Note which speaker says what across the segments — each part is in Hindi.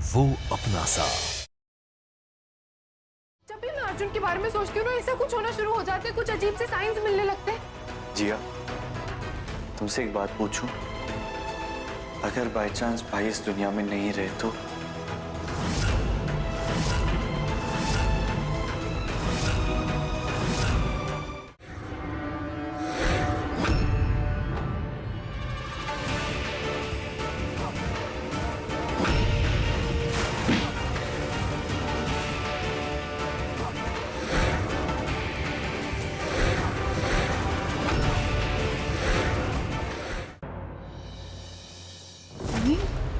Speaker 1: वो अपना सा।
Speaker 2: जब भी मैं अर्जुन के बारे में सोचती हूँ ना, ऐसा कुछ होना शुरू हो जाते हैं, कुछ अजीब से साइंस मिलने लगते हैं।
Speaker 3: जिया, तुमसे एक बात पूछूं? अगर बाय चांस भाई इस दुनिया में नहीं रहे तो?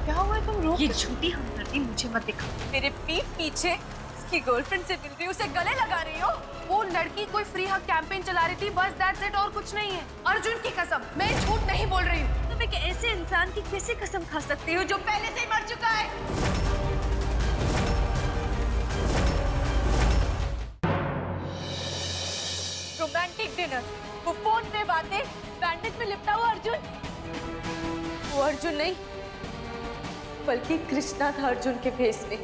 Speaker 2: क्या हुआ, तुम रो?
Speaker 4: ये झूठी हमदर्दी मुझे मत दिखा। मेरे पीठ पीछे उसकी गर्लफ्रेंड से मिल रही, उसे गले लगा रही हो।
Speaker 2: वो लड़की कोई फ्री हक कैंपेन चला रही थी, बस दैट्स इट, और कुछ नहीं है। अर्जुन की कसम, मैं झूठ नहीं बोल रही हूँ।
Speaker 4: तुम एक ऐसे इंसान की कैसे कसम खा सकती हो जो पहले से ही मर चुका है? रोमांटिक डिनर, वो फोन पे बातें, बैंडेज में लिपटा हुआ अर्जुन। वो अर्जुन नहीं, बल्कि कृष्णा था अर्जुन के भेष में।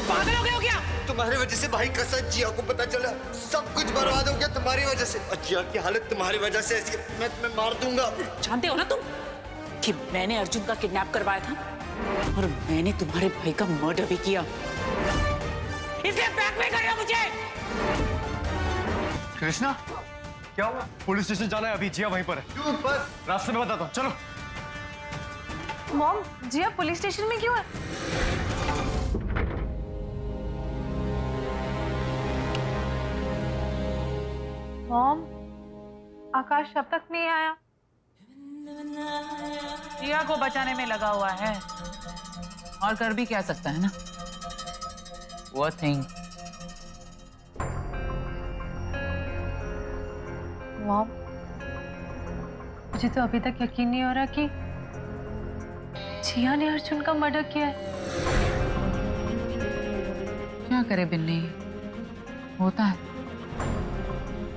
Speaker 5: पागल हो गए हो क्या?
Speaker 6: तुम्हारी वजह से भाई कसम, जिया को पता चला, सब कुछ बर्बाद हो गया तुम्हारी वजह से। और जिया की हालत तुम्हारी वजह से ऐसी, मैं तुम्हें मार दूंगा।
Speaker 5: जानते हो ना तुम कि मैंने अर्जुन का किडनैप करवाया था और मैंने तुम्हारे भाई का मर्डर भी किया, इसलिए ब्लैकमेल कर रहे हो मुझे।
Speaker 7: कृष्णा, क्या हुआ? पुलिस स्टेशन जाना है, अभी जिया वहीं पर है।
Speaker 6: क्यों? पर
Speaker 7: रास्ते में बताता हूँ, चलो।
Speaker 2: मॉम, जिया पुलिस स्टेशन में क्यों है? मॉम, आकाश अब तक नहीं आया।
Speaker 8: जिया को बचाने में लगा हुआ है, और कर भी क्या सकता है ना। वो थिंग।
Speaker 2: मॉम, मुझे तो अभी तक यकीन नहीं हो रहा कि जिया ने अर्जुन का मर्डर किया है।
Speaker 8: क्या करे बिन्नी, होता है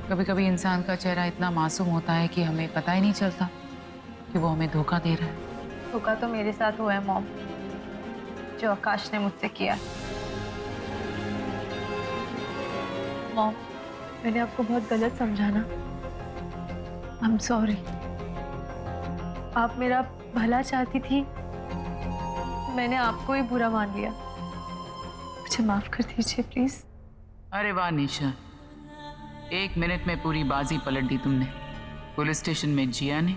Speaker 8: कभी कभी इंसान का चेहरा इतना मासूम होता है कि हमें पता ही नहीं चलता कि वो हमें धोखा दे रहा है।
Speaker 2: धोखा तो मेरे साथ हुआ है मॉम, जो आकाश ने मुझसे किया। मॉम, मैंने आपको बहुत गलत समझा ना। I am sorry. आप मेरा भला चाहती थी, मैंने आपको ही बुरा मान लिया। मुझे माफ कर दीजिए प्लीज।
Speaker 8: अरे वाह निशा, 1 मिनट में पूरी बाजी पलट दी तुमने। पुलिस स्टेशन में जिया ने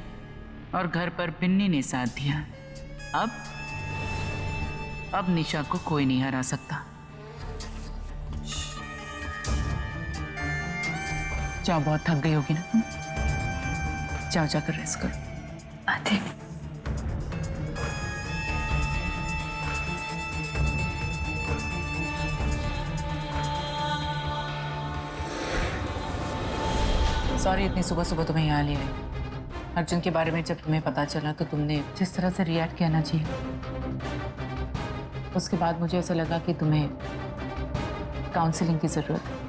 Speaker 8: और घर पर बिन्नी ने साथ दिया। अब निशा को कोई नहीं हरा सकता। जाओ, बहुत थक गई होगी ना तुम, जाओ जाकर रेस्ट करो।
Speaker 2: आते।
Speaker 8: सॉरी इतनी सुबह सुबह तुम्हें यहाँ ले आई। अर्जुन के बारे में जब तुम्हें पता चला तो तुमने जिस तरह से रिएक्ट किया ना चाहिए, उसके बाद मुझे ऐसा लगा कि तुम्हें काउंसलिंग की जरूरत है।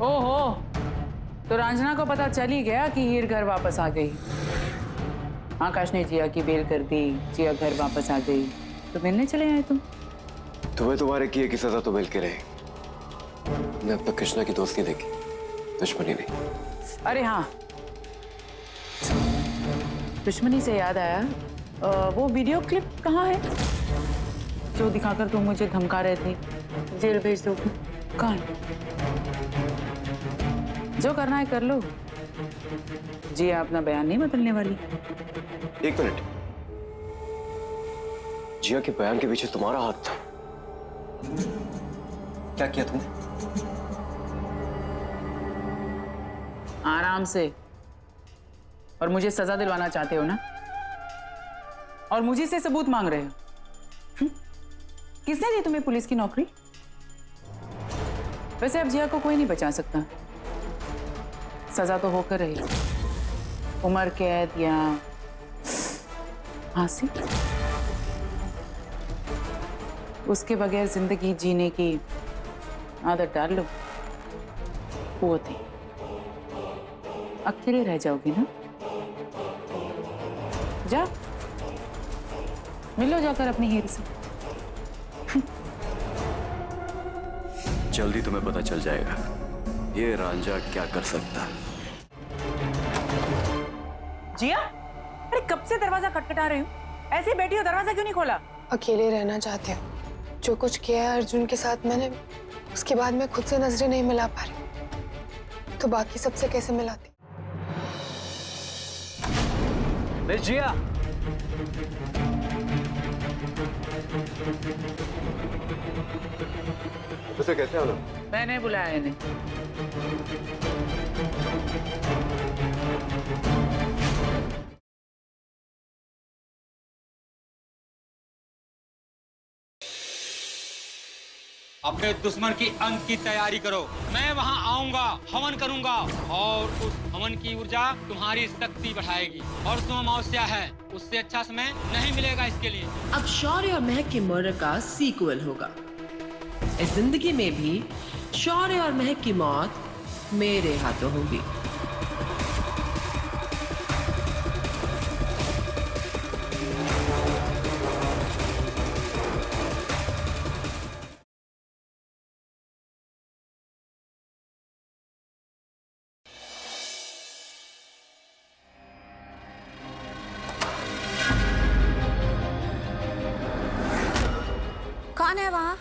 Speaker 8: ओहो, तो रंजना को पता चल ही गया कि हीर घर वापस आ गई। आकाश ने जिया की बेल कर दी, जिया घर वापस आ गई, तो मिलने चले आए तुम।
Speaker 3: तुम्हें तुम्हारे किए की सजा तो मिल के रहे। मैं अब तक कृष्णा की दोस्ती देखी, दुश्मनी नहीं।
Speaker 8: अरे हाँ, दुश्मनी से याद आया, वो वीडियो क्लिप कहाँ है जो दिखाकर तुम मुझे धमका रहे थे जेल भेज दो? कहाँ है? जो करना है कर लो, जिया अपना बयान नहीं बदलने वाली।
Speaker 3: 1 मिनट, जिया के बयान के पीछे तुम्हारा हाथ था? क्या किया तुमने?
Speaker 8: आराम से। और मुझे सजा दिलवाना चाहते हो ना, और मुझे से सबूत मांग रहे हो। किसने दी तुम्हें पुलिस की नौकरी? वैसे अब जिया को कोई नहीं बचा सकता, सजा तो होकर रही, उम्र कैद या फांसी। उसके बगैर जिंदगी जीने की आदत डाल लो। वो थी अकेले रह जाओगी ना। जा मिलो जाकर अपनी हीर से।
Speaker 3: जल्दी तुम्हें पता चल जाएगा ये रांझा क्या कर सकता है।
Speaker 8: जिया, अरे कब से दरवाजा खटखटा रही हूँ, ऐसे ही बैठी हो, दरवाजा क्यों नहीं खोला?
Speaker 2: अकेले रहना चाहती हूँ। जो कुछ किया है अर्जुन के साथ मैंने, उसके बाद मैं खुद से नजरें नहीं मिला पा रही, तो बाकी सबसे कैसे मिलाती?
Speaker 7: जिया,
Speaker 3: उसे कैसे आना?
Speaker 8: मैंने बुलाया इन्हें।
Speaker 1: अपने दुश्मन की अंत की तैयारी करो। मैं वहां आऊंगा, हवन करूंगा और उस हवन की ऊर्जा तुम्हारी शक्ति बढ़ाएगी। और जो अमावस्या है उससे अच्छा समय नहीं मिलेगा इसके लिए।
Speaker 9: अब शौर्य और महक के मर्डर का सीक्वल होगा। इस जिंदगी में भी शौर्य और महक की मौत मेरे हाथों होगी।
Speaker 4: कौन है वहाँ?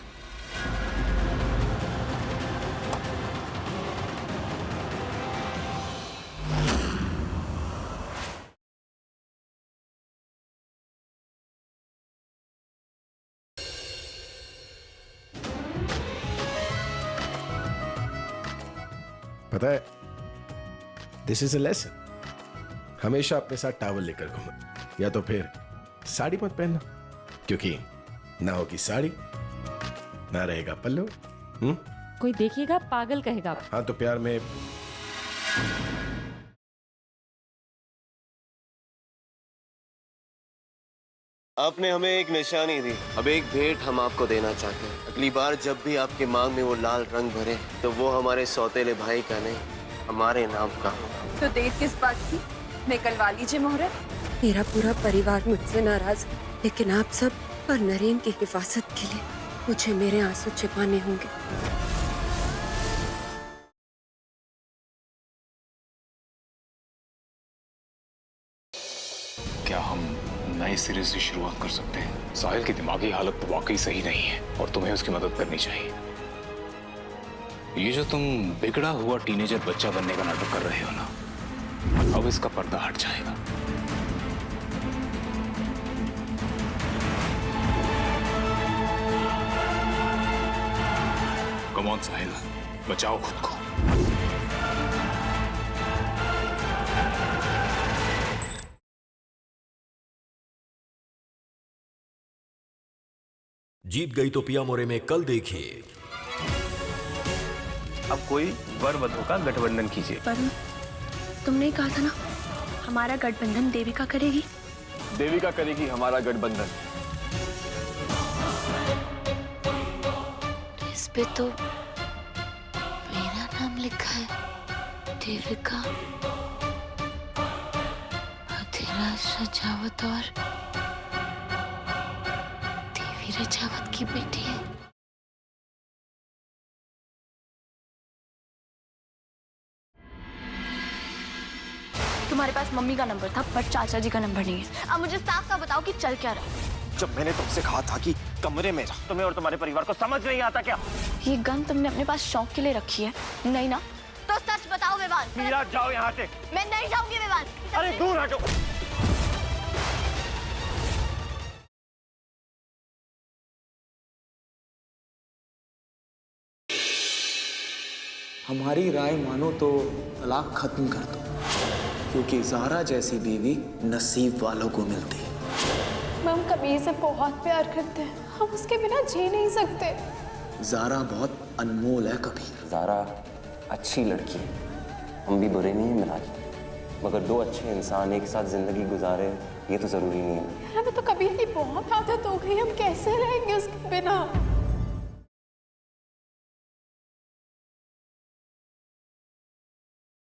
Speaker 10: पता है, दिस इज अ लेसन। हमेशा अपने साथ टॉवल लेकर घूमो, या तो फिर साड़ी मत पहनना, क्योंकि ना होगी साड़ी ना रहेगा पल्लू।
Speaker 11: कोई देखिएगा पागल कहेगा।
Speaker 10: हाँ तो प्यार में
Speaker 3: आपने हमें एक निशानी दी, अब एक भेंट हम आपको देना चाहते हैं। अगली बार जब भी आपके मांग में वो लाल रंग भरे तो वो हमारे सौतेले भाई का नहीं, हमारे नाम का होगा।
Speaker 4: तो देर किस बात की? निकलवा लीजिए मोहरत।
Speaker 12: मेरा पूरा परिवार मुझसे नाराज, लेकिन आप सब और नरेन की हिफाजत के लिए मुझे मेरे आंसू छिपाने होंगे।
Speaker 13: क्या हम नए सिरे से शुरुआत कर सकते हैं? साहिल की दिमागी हालत तो वाकई सही नहीं है और तुम्हें उसकी मदद करनी चाहिए। ये जो तुम बिगड़ा हुआ टीनेजर बच्चा बनने का नाटक कर रहे हो ना, अब इसका पर्दा हट जाएगा। कम ऑन साहिल, बचाओ खुद को।
Speaker 14: जीत गई तो पिया मोरे में कल देखिए।
Speaker 7: अब कोई वर वधू का गठबंधन कीजिए।
Speaker 12: पर तुमने कहा था ना, हमारा गठबंधन देविका करेगी।
Speaker 7: देविका करेगी हमारा गठबंधन।
Speaker 12: इस पे तो मेरा नाम लिखा है, देविका, अधीराज राजावत और देवी राजावत की बेटी है।
Speaker 4: तुम्हारे पास मम्मी का नंबर था पर चाचा जी का नंबर नहीं है। अब मुझे साफ साफ बताओ कि चल क्या रहा?
Speaker 6: जब मैंने तुमसे कहा था कि कमरे में रह, तुम्हें और तुम्हारे परिवार को समझ नहीं आता क्या?
Speaker 4: ये गन तुमने अपने पास शौक के लिए रखी है, नहीं ना? तो सच बताओ विवान।
Speaker 6: मीरा जाओ यहाँ से।
Speaker 4: मैं नहीं जाऊंगी विवान।
Speaker 6: अरे दूर हटो।
Speaker 15: हमारी राय मानो तो तलाक खत्म कर दो, क्योंकि ज़ारा जैसी बीवी नसीब वालों को मिलती है।
Speaker 2: हम कबीर से बहुत प्यार करते हैं, हम उसके बिना जी नहीं सकते।
Speaker 15: ज़ारा बहुत अनमोल है कबीर।
Speaker 16: ज़ारा अच्छी लड़की है, हम भी बुरे नहीं हैं मिराज, मगर दो अच्छे इंसान एक साथ जिंदगी गुजारे ये तो जरूरी नहीं है।
Speaker 4: हमें तो कभी नहीं बहुत आदत हो गई, हम कैसे रहेंगे उसके बिना।